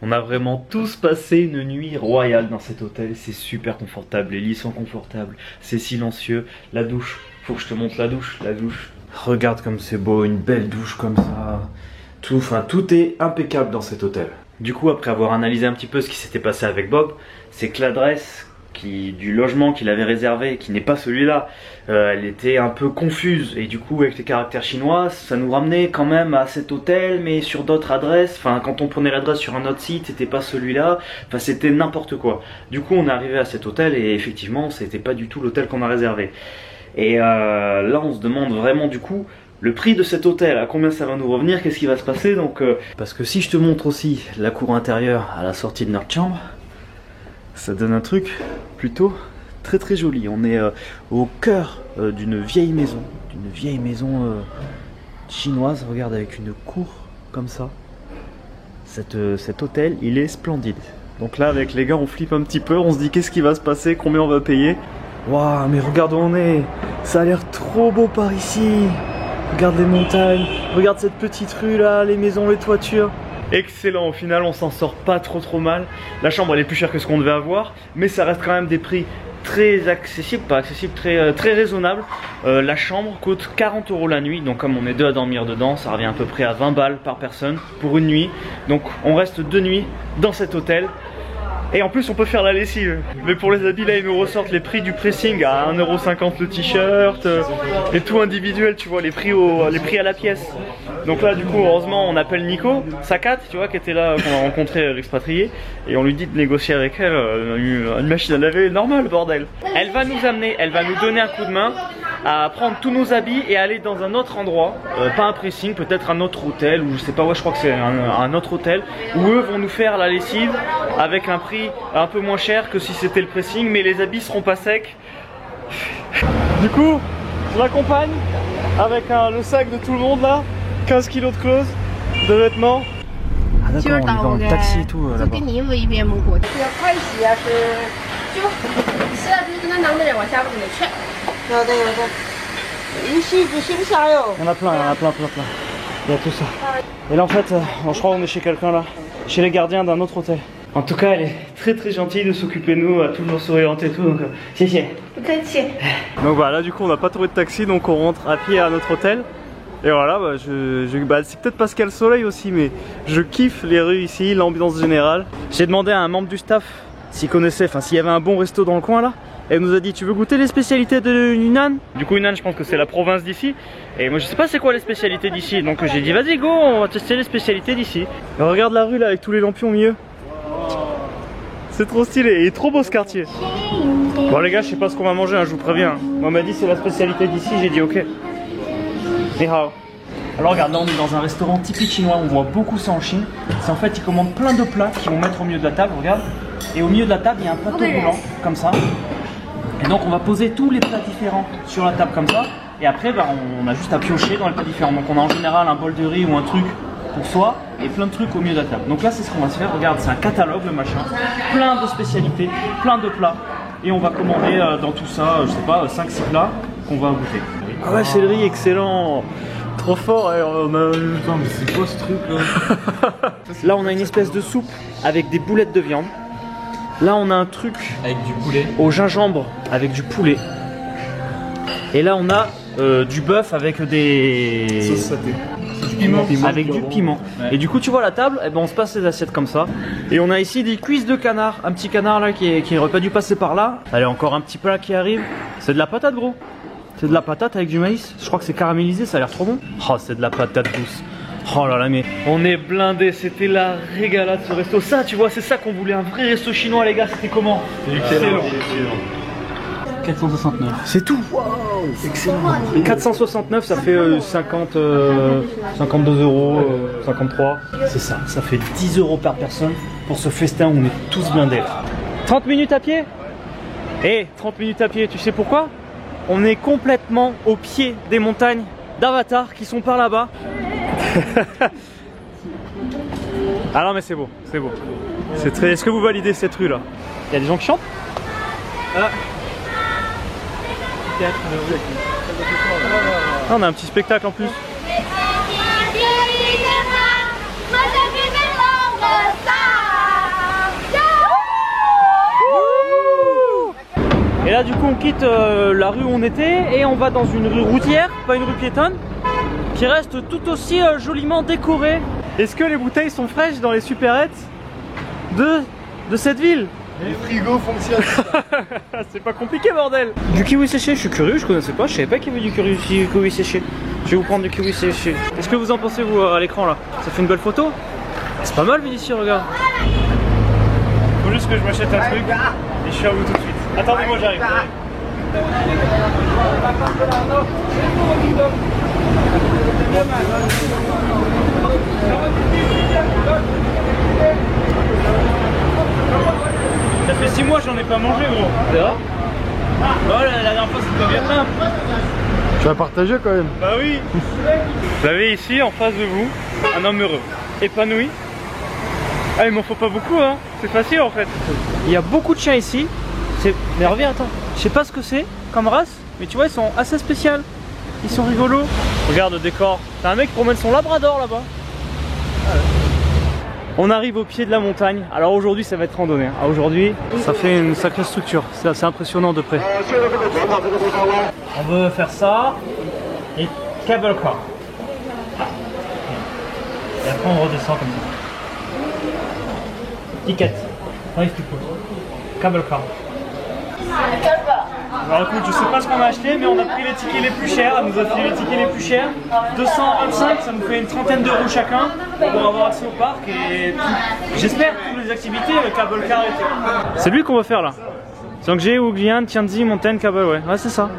On a vraiment tous passé une nuit royale dans cet hôtel. C'est super confortable, les lits sont confortables, c'est silencieux. La douche, faut que je te montre la douche, Regarde comme c'est beau, une belle douche comme ça. Tout est impeccable dans cet hôtel. Du coup, après avoir analysé un petit peu ce qui s'était passé avec Bob, c'est que l'adresse du logement qu'il avait réservé, qui n'est pas celui-là, elle était un peu confuse. Et du coup, avec les caractères chinois, ça nous ramenait quand même à cet hôtel, mais sur d'autres adresses. Enfin, quand on prenait l'adresse sur un autre site, c'était pas celui-là. Enfin, c'était n'importe quoi. Du coup, on est arrivé à cet hôtel et effectivement, c'était pas du tout l'hôtel qu'on a réservé. Et là, on se demande vraiment du coup le prix de cet hôtel, à combien ça va nous revenir, qu'est-ce qui va se passer. Donc, parce que si je te montre aussi la cour intérieure à la sortie de notre chambre, ça donne un truc plutôt très joli. On est au cœur d'une vieille maison chinoise, regarde, avec une cour comme ça. Cet hôtel, il est splendide. Donc là, avec les gars, on flippe un petit peu, on se dit qu'est-ce qui va se passer, combien on va payer. Waouh, mais regarde où on est, ça a l'air trop beau par ici. Regarde les montagnes, regarde cette petite rue là, les maisons, les toitures. Excellent, au final on s'en sort pas trop mal. La chambre elle est plus chère que ce qu'on devait avoir, mais ça reste quand même des prix très accessibles, pas accessibles, très raisonnables. La chambre coûte 40 € la nuit, donc comme on est deux à dormir dedans, ça revient à peu près à 20 balles par personne pour une nuit. Donc on reste 2 nuits dans cet hôtel. Et en plus on peut faire la lessive. Mais pour les habits là ils nous ressortent les prix du pressing à 1,50 € le t-shirt. Et tout individuel, tu vois, les prix à la pièce. Donc là du coup heureusement on appelle Nico, Sakat, tu vois, qui était là, qu'on a rencontré l'expatrié. Et on lui dit de négocier avec elle une machine à laver normale, bordel. Elle va nous amener, elle va nous donner un coup de main à prendre tous nos habits et aller dans un autre endroit, pas un pressing, peut-être un autre hôtel, ou je sais pas, ouais je crois que c'est un autre hôtel, où eux vont nous faire la lessive avec un prix un peu moins cher que si c'était le pressing, mais les habits seront pas secs. Du coup, je l'accompagne avec le sac de tout le monde là, 15 kg de clothes, de vêtements. Ah d'accord, on est dans le taxi et tout là-bas. Il y en a plein. Il y a tout ça. Et là en fait, je crois qu'on est chez quelqu'un là, chez les gardiens d'un autre hôtel. En tout cas, elle est très gentille de s'occuper de nous, toujours souriante et tout, donc donc voilà, du coup on n'a pas trouvé de taxi, donc on rentre à pied à notre hôtel. Et voilà, c'est peut-être parce qu'il y a le soleil aussi, mais je kiffe les rues ici, l'ambiance générale. J'ai demandé à un membre du staff s'il connaissait, enfin s'il y avait un bon resto dans le coin là. Elle nous a dit, tu veux goûter les spécialités de Yunnan? Du coup Yunnan, je pense que c'est la province d'ici. Et moi je sais pas c'est quoi les spécialités d'ici, donc j'ai dit vas-y go, on va tester les spécialités d'ici. Regarde la rue là avec tous les lampions au milieu. C'est trop stylé, il est trop beau ce quartier. Bon les gars, je sais pas ce qu'on va manger, hein, je vous préviens. Moi on m'a dit c'est la spécialité d'ici, j'ai dit ok. Ni hao. Alors regarde, là on est dans un restaurant typique chinois, on voit beaucoup ça en Chine. C'est en fait, ils commandent plein de plats qu'ils vont mettre au milieu de la table, regarde. Et au milieu de la table, il y a un plateau roulant, comme ça. Et donc on va poser tous les plats différents sur la table comme ça. Et après, on a juste à piocher dans les plats différents. Donc on a en général un bol de riz ou un truc pour soi et plein de trucs au milieu de la table. Donc là c'est ce qu'on va se faire, regarde, c'est un catalogue le machin, plein de spécialités, plein de plats, et on va commander dans tout ça, je sais pas, 5-6 plats qu'on va goûter. Ah ouais, c'est le riz, excellent, trop fort. On a... Putain, mais c'est quoi ce truc là? Là on a une espèce de soupe avec des boulettes de viande. Là on a un truc avec du poulet au gingembre avec du poulet. Et là on a du bœuf avec des sauces satées. Avec du piment. Ouais. Et du coup tu vois la table, eh ben, on se passe les assiettes comme ça. Et on a ici des cuisses de canard, un petit canard là qui aurait pas dû passer par là. Allez, encore un petit plat qui arrive. C'est de la patate gros. C'est de la patate avec du maïs. Je crois que c'est caramélisé, ça a l'air trop bon. Oh, c'est de la patate douce. Oh là là, mais on est blindés, c'était la régalade ce resto. Ça tu vois, c'est ça qu'on voulait, un vrai resto chinois les gars. C'était comment? Excellent. 469. C'est tout. Wow, excellent. 469, ça fait 52 €, 53. C'est ça, ça fait 10 € par personne pour ce festin où on est tous blindés là. 30 minutes à pied. 30 minutes à pied, tu sais pourquoi? On est complètement au pied des montagnes d'Avatar qui sont par là-bas. Ah non mais c'est beau, c'est beau. C'est très... Est-ce que vous validez cette rue là? Il y a des gens qui chantent? Ah, on a un petit spectacle en plus. là du coup on quitte la rue où on était et on va dans une rue routière, pas une rue piétonne, qui reste tout aussi joliment décorée. Est-ce que les bouteilles sont fraîches dans les supérettes de cette ville? Les frigos fonctionnent. C'est pas compliqué bordel. Du kiwi séché, je suis curieux, je connaissais pas, je savais pas qu'il y avait du kiwi séché. Je vais vous prendre du kiwi séché. Qu'est-ce que vous en pensez vous à l'écran là? Ça fait une belle photo? C'est pas mal Vinicius, regarde. Faut juste que je m'achète un truc et je suis à vous tout de suite. Attendez-moi, j'arrive. Ça fait 6 mois que j'en ai pas mangé gros. C'est vrai? Bah la dernière fois c'était au Vietnam. Tu vas partager quand même. Bah oui. Vous avez ici en face de vous un homme heureux, épanoui. Ah il m'en faut pas beaucoup hein, c'est facile en fait. Il y a beaucoup de chiens ici. Mais reviens attends, je sais pas ce que c'est comme race, mais tu vois ils sont assez spéciaux. Ils sont rigolos. Regarde le décor, t'as un mec qui promène son labrador là-bas. On arrive au pied de la montagne. Alors aujourd'hui ça va être randonnée. Ah, aujourd'hui ça fait une sacrée structure. C'est assez impressionnant de près. On veut faire ça et cable car. Et après on redescend comme ça. Ticket. Arrive tout court. Cable car. Alors écoute, je sais pas ce qu'on a acheté, mais on a pris les tickets les plus chers. Elle nous a filé les tickets les plus chers. 225, ça nous fait une trentaine d'euros chacun pour avoir accès au parc et j'espère toutes les activités avec cable car et tout. C'est lui qu'on va faire là. Zhangje, Wujian, Tianzi, montagne, cable, ouais. Ouais, c'est ça.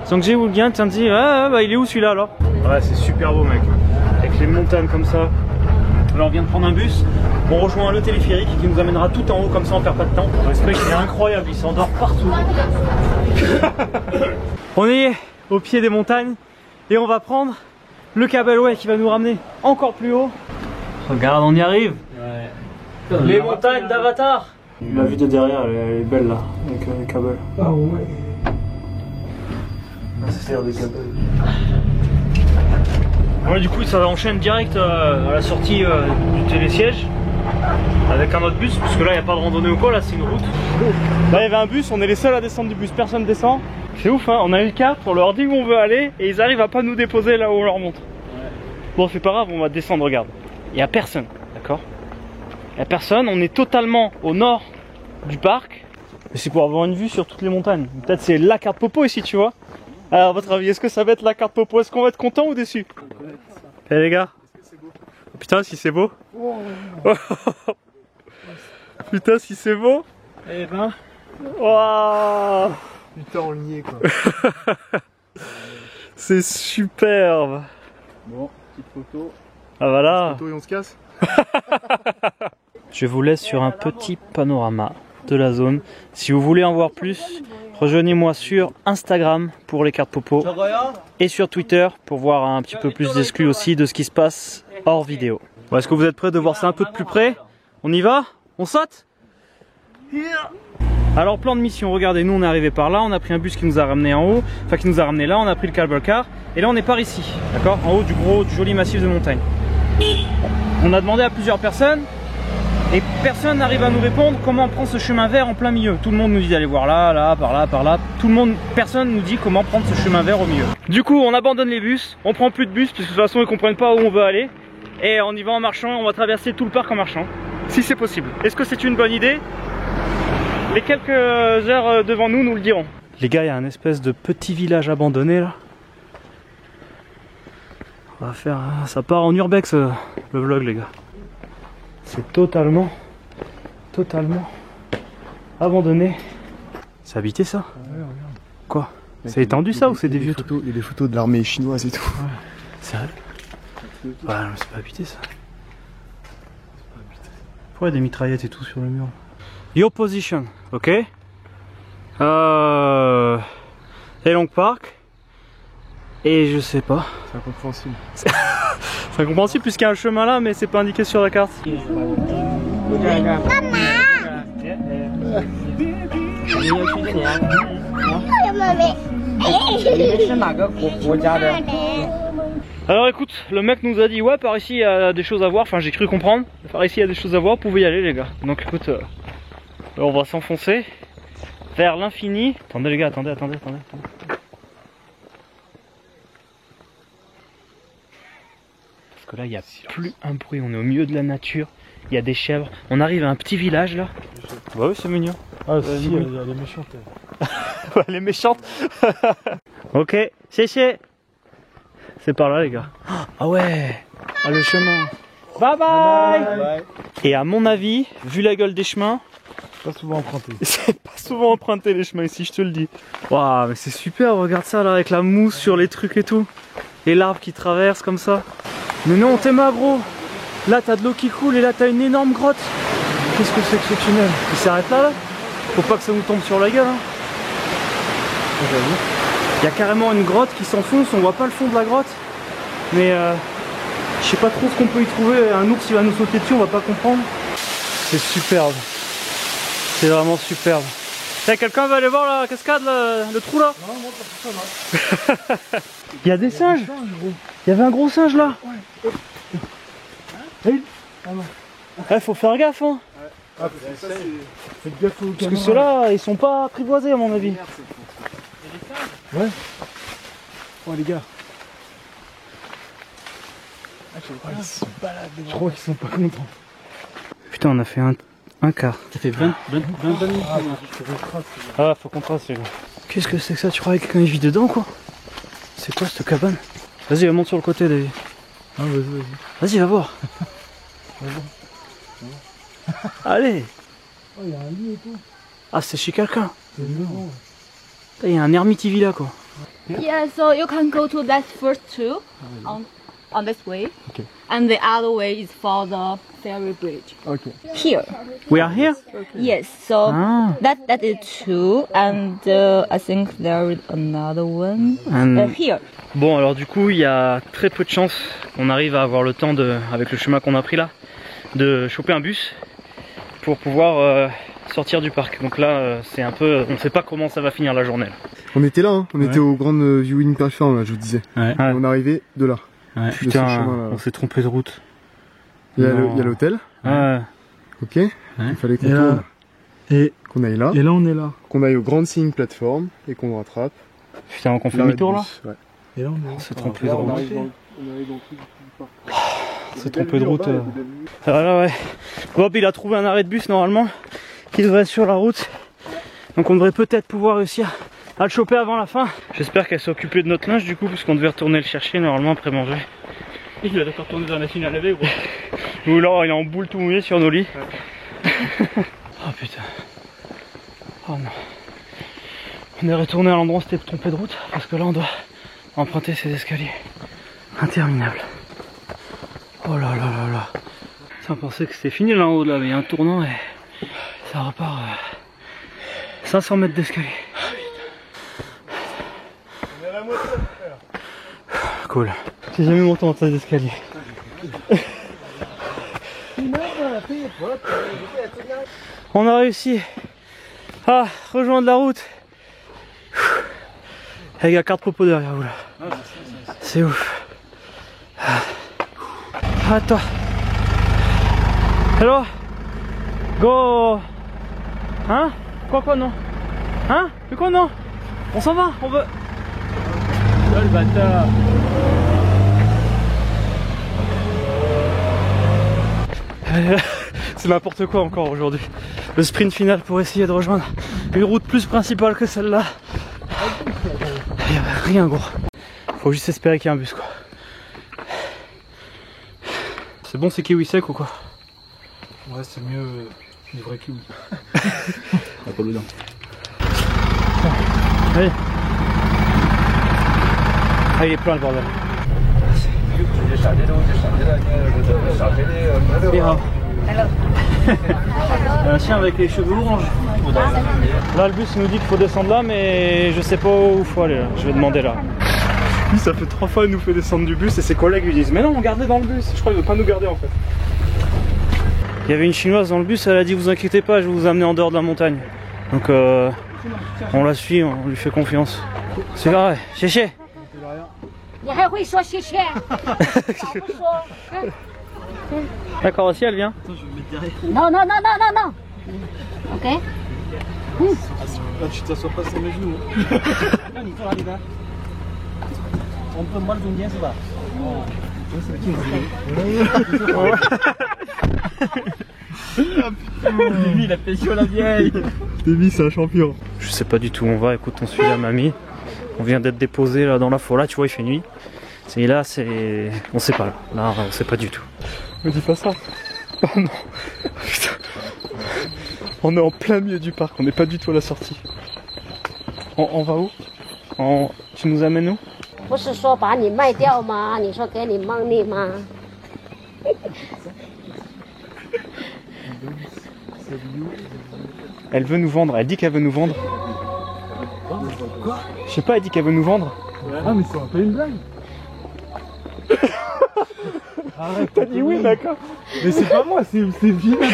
Zhangje, Wujian, Tianzi, bah il est où celui-là alors? Ouais, c'est super beau mec. Avec les montagnes comme ça. Là on vient de prendre un bus, on rejoint le téléphérique qui nous amènera tout en haut comme ça on perd pas de temps. Ce mec il est incroyable, il s'endort partout. On est au pied des montagnes et on va prendre le Cabalway qui va nous ramener encore plus haut. Regarde, on y arrive. Ouais. Les montagnes d'Avatar. La vue de derrière elle est belle là, avec le câble. Ah ouais. C'est faire des câbles. Ouais, du coup ça enchaîne direct à la sortie du télésiège avec un autre bus, parce que là il n'y a pas de randonnée ou quoi, là c'est une route. Là il y avait un bus, on est les seuls à descendre du bus, personne descend. C'est ouf hein, on a une carte, on leur dit où on veut aller et ils arrivent à pas nous déposer là où on leur montre. Bon c'est pas grave, on va descendre, regarde. Il n'y a personne, d'accord? Il n'y a personne, on est totalement au nord du parc. Et c'est pour avoir une vue sur toutes les montagnes. Peut-être c'est la carte Popo ici, tu vois. Alors à votre avis, est-ce que ça va être la carte Popo? Est-ce qu'on va être content ou déçu? Eh les gars, oh, putain si c'est beau. Oh. Putain si c'est beau. Eh ben, waouh. Putain on y est quoi. C'est superbe. Bon, petite photo. Ah voilà. Petite photo et on se casse. Je vous laisse sur un petit panorama de la zone. Si vous voulez en voir plus, rejoignez-moi sur Instagram pour les cartes Popo et sur Twitter pour voir un petit peu plus d'exclus aussi de ce qui se passe hors vidéo. Bon, est-ce que vous êtes prêts de voir ça un peu de plus près? On y va? On saute? Alors plan de mission, regardez, nous on est arrivé par là, on a pris un bus qui nous a ramené en haut, enfin qui nous a ramené là, on a pris le cable car et là on est par ici, d'accord? En haut du joli massif de montagne. On a demandé à plusieurs personnes et personne n'arrive à nous répondre comment on prend ce chemin vert en plein milieu. Tout le monde nous dit d'aller voir là, là, par là, par là. Tout le monde, personne nous dit comment prendre ce chemin vert au milieu. Du coup, on abandonne les bus, on prend plus de bus parce que de toute façon ils comprennent pas où on veut aller. Et on y va en marchant, on va traverser tout le parc en marchant, si c'est possible. Est-ce que c'est une bonne idée? Les quelques heures devant nous le diront. Les gars, il y a un espèce de petit village abandonné là. On va faire, ça part en urbex le vlog les gars. C'est totalement abandonné. C'est habité ça? Ouais, regarde. Quoi? C'est étendu ça ou c'est des vieux trucs? Il y a des photos de l'armée chinoise et tout. Ouais. C'est vrai? Ouais, non, c'est pas habité ça. Pourquoi il y a des mitraillettes et tout sur le mur? Your position, ok? Long Park. Et je sais pas. C'est incompréhensible. C'est incompréhensible puisqu'il y a un chemin là, mais c'est pas indiqué sur la carte. Alors écoute, le mec nous a dit ouais par ici il y a des choses à voir, enfin j'ai cru comprendre, par ici il y a des choses à voir, vous pouvez y aller les gars. Donc écoute, on va s'enfoncer, vers l'infini. Attendez les gars, attendez. Parce que là, il n'y a plus un bruit, on est au milieu de la nature, il y a des chèvres. On arrive à un petit village là. Bah oui, c'est mignon. Ah si, elle est méchante. Ouais, elle est méchante. Ok, c'est par là les gars. Ah ouais, ah, le chemin. Bye bye. Et à mon avis, vu la gueule des chemins, Pas souvent emprunté. c'est pas souvent emprunté les chemins ici, je te le dis. Waouh, mais c'est super, regarde ça là avec la mousse sur les trucs et tout. Et l'arbre qui traverse comme ça. Mais non, t'es ma gros. Là t'as de l'eau qui coule et là t'as une énorme grotte. Qu'est-ce que c'est que ce tunnel? Il s'arrête là? Faut pas que ça nous tombe sur la gueule hein. Il y a carrément une grotte qui s'enfonce, on voit pas le fond de la grotte. Mais je sais pas trop ce qu'on peut y trouver. Un ours il va nous sauter dessus, on va pas comprendre. C'est superbe. C'est vraiment superbe. Hey, quelqu'un va aller voir la cascade, le trou là? Non, moi pas tout ça, non. Il y a des singes. Il y avait un gros singe là. Ouais, faut faire gaffe hein. Ah, ça c'est... Faites gaffe aux Parce que ceux-là, ils sont pas apprivoisés à mon avis. Ouais. Oh les gars. Je crois qu'ils sont pas contents. Putain, on a fait un quart. Ça fait 20 minutes. Ah, faut qu'on trace les gars. Qu'est-ce que c'est que ça? Tu crois que quelqu'un vit dedans quoi? C'est quoi cette cabane? Vas-y, monte sur le côté David. Ah vas-y. Vas-y, va voir. Allez. Oh il y a un lit et tout. Ah, c'est chez quelqu'un. C'est énorme. Il y a un ermitiville là quoi. Yeah, so you can go to that first two on this way, Okay. and the other way is for the ferry bridge. Ok. Here, We are here? yes. So Ah. that is two, and I think there is another one here. Bon, alors du coup, il y a très peu de chances qu'on arrive à avoir le temps de, avec le chemin qu'on a pris là, de choper un bus pour pouvoir sortir du parc. Donc là, c'est un peu, on sait pas comment ça va finir la journée. On était là, hein. On était au Grand Viewing Platform là, je vous disais. Ouais. Et on est arrivé de là. Ouais. ce Putain, chemin-là. on s'est trompé de route. Il y a Non. l'hôtel. Ouais. Ok. Il fallait qu'on Et là- tourne, Et, qu'on aille là, et là on est là. qu'on aille au Grand Seeing Platform et qu'on rattrape. Putain, qu'on fait l'arrêt demi-tour de là? bus, ouais. Et là on est On là. s'est trompé Là, de on route. arrive dans le truc du parc. On s'est trompé de route. Voilà, ouais. Bob, il a trouvé un arrêt de bus normalement qui devrait être sur la route. Donc on devrait peut-être pouvoir réussir à le choper avant la fin. J'espère qu'elle s'est occupée de notre linge du coup, puisqu'on devait retourner le chercher normalement après manger. Il va d'accord tourner dans la machine à laver gros. Nous là, il est en boule tout mouillé sur nos lits. Oh putain. Oh non. On est retourné à l'endroit où on s'était trompé de route, parce que là on doit emprunter ces escaliers interminables. Oh là là là là. Ça, on pensait que c'était fini là en haut là, mais il y a un tournant et ça repart 500 mètres d'escalier. Cool. J'ai jamais monté en tas d'escalier. On a réussi à rejoindre la route. Il y a carte popo derrière vous là. C'est ouf. Attends. Hello. Go. Hein? Quoi non? Hein? Mais quoi non? On s'en va, on veut. Là le bâtard. C'est n'importe quoi encore aujourd'hui. Le sprint final pour essayer de rejoindre une route plus principale que celle-là. Il n'y avait rien gros. Faut juste espérer qu'il y ait un bus quoi. C'est bon, c'est kiwi sec ou quoi? Ouais c'est mieux du vrai kiwi. Pas pour le dent. Allez. Ah, il est plein le bordel. Il y a un chien avec les cheveux orange. Là le bus nous dit qu'il faut descendre là, mais je sais pas où il faut aller là. Je vais demander là. Lui ça fait 3 fois il nous fait descendre du bus et ses collègues lui disent mais non, on gardait dans le bus. Je crois qu'il veut pas nous garder en fait. Il y avait une chinoise dans le bus, elle a dit vous inquiétez pas, je vais vous amener en dehors de la montagne. Donc on la suit, on lui fait confiance. C'est vrai, chéché. 你还会说谢谢？早不说。 D'accord, aussi elle vient. No, no, no, no, no, no. Okay. Là, tu t'assois pas sur mes genoux. On peut mal donner, c'est pas. Lui, il a pêché la vieille. Davy, c'est un champion. Je sais pas du tout où on va, écoute, on suit la mamie. On vient d'être déposé là dans la forêt, tu vois, il fait nuit. Et là, c'est. On sait pas là. Là, on sait pas du tout. Me dis pas ça. Oh non. Putain. On est en plein milieu du parc, on n'est pas du tout à la sortie. On va où? Tu nous amènes où? 不是说把你卖掉吗？你说给你 money 吗？ Elle veut nous vendre, elle dit qu'elle veut nous vendre. Quoi? Je sais pas, elle dit qu'elle veut nous vendre. Ah, mais c'est un peu une blague. Arrête, T'as dit oui, d'accord. mais c'est pas moi, c'est Vinal.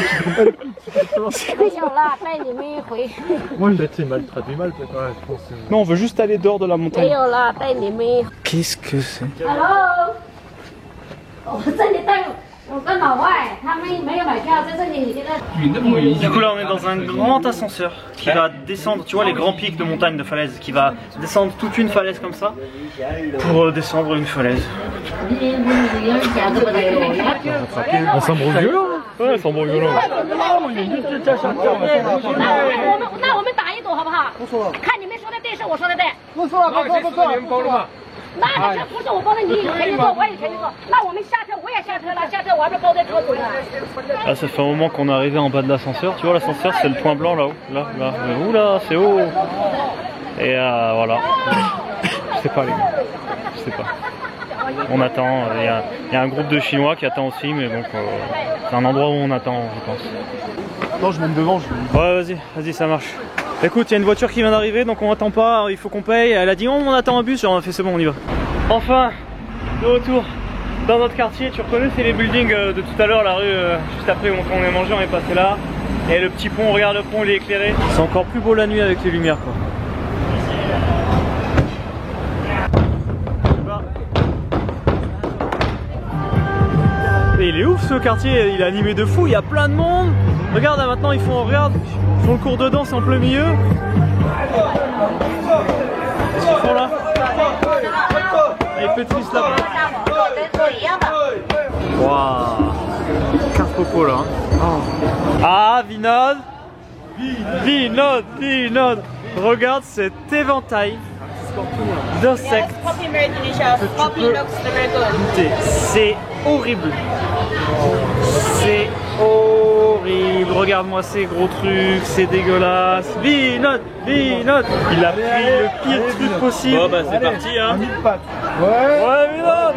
没有啦，带你们回去。 Moi, peut-être c'est mal traduit mal, peut-être. Ouais, je pense que c'est... Non, on veut juste aller dehors de la 没 montagne. 有啦，带你们。 Qu'est-ce que c'est? Hello，我这里带我跟老外，他们没有买票，在这里现在。 Du coup là on est dans un grand ascenseur qui va descendre, tu vois les grands pics de montagne, de falaise, qui va descendre toute une falaise comme ça pour descendre une falaise. On s'embrouille violent. Ouais, c'est un bon violon. 那我们打一赌好不好？看你们说的对，是我说的对。不错，你们包了吗？ 那这不是我包的，你肯定做，我也肯定做。那我们下车，我也下车了，下车我还不包在车里呢。 Là ça fait un moment qu'on est arrivé en bas de l'ascenseur, tu vois l'ascenseur c'est le point blanc là-haut, là, oula c'est haut. Et voilà, je sais pas les gars, je sais pas. On attend, il y a un groupe de Chinois qui attend aussi, mais donc c'est un endroit où on attend je pense. Non, je monte devant. Ouais vas-y ça marche. Écoute, il y a une voiture qui vient d'arriver donc on attend pas, il faut qu'on paye. Elle a dit on attend un bus, genre on a fait c'est bon on y va. Enfin, de retour dans notre quartier, tu reconnais c'est les buildings de tout à l'heure, la rue juste après où on est mangé, on est passé là. Et le petit pont, regarde le pont, il est éclairé. C'est encore plus beau la nuit avec les lumières quoi. Et il est ouf ce quartier, il est animé de fou, il y a plein de monde. Regarde là, maintenant ils font le cours de danse en plein milieu. Qu'est-ce qu'ils font là? Avec Patrice là-bas. Waouh, carte popo là. Ah Vinod, regarde cet éventail d'insectes. C'est horrible. C'est horrible. Regarde-moi ces gros trucs, c'est dégueulasse. Vinod, il a pris le pire truc possible. Bon bah c'est parti hein. Ouais Vinod.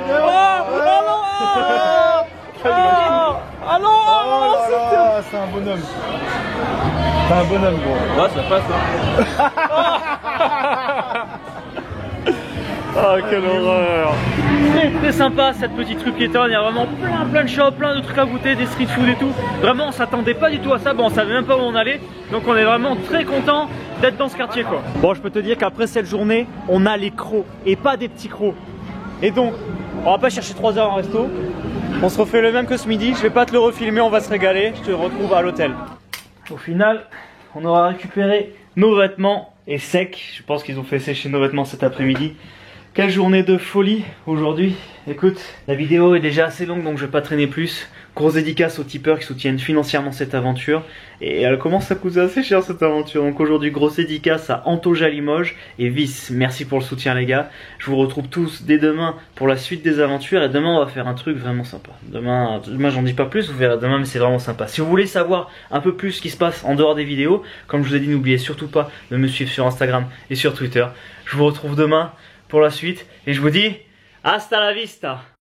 C'est un bonhomme. C'est un bonhomme gros. Ouais, ça passe hein. Oh quelle horreur. Très sympa cette petite rue piétonne, il y a vraiment plein de shops, plein de trucs à goûter, des street food et tout. Vraiment on s'attendait pas du tout à ça, bon on savait même pas où on allait. Donc on est vraiment très content d'être dans ce quartier quoi. Bon je peux te dire qu'après cette journée, on a les crocs et pas des petits crocs. Et donc, on va pas chercher 3 heures en resto. On se refait le même que ce midi, je vais pas te le refilmer, on va se régaler, je te retrouve à l'hôtel. Au final, on aura récupéré nos vêtements et secs. Je pense qu'ils ont fait sécher nos vêtements cet après-midi. Quelle journée de folie aujourd'hui. Écoute, la vidéo est déjà assez longue donc je vais pas traîner plus. Grosse dédicace aux tipeurs qui soutiennent financièrement cette aventure. Et elle commence à coûter assez cher cette aventure. Donc aujourd'hui, grosse dédicace à Antoja Limoges et Vice. Merci pour le soutien les gars. Je vous retrouve tous dès demain pour la suite des aventures. Et demain on va faire un truc vraiment sympa. Demain j'en dis pas plus, vous verrez demain mais c'est vraiment sympa. Si vous voulez savoir un peu plus ce qui se passe en dehors des vidéos, comme je vous ai dit, n'oubliez surtout pas de me suivre sur Instagram et sur Twitter. Je vous retrouve demain pour la suite et je vous dis hasta la vista.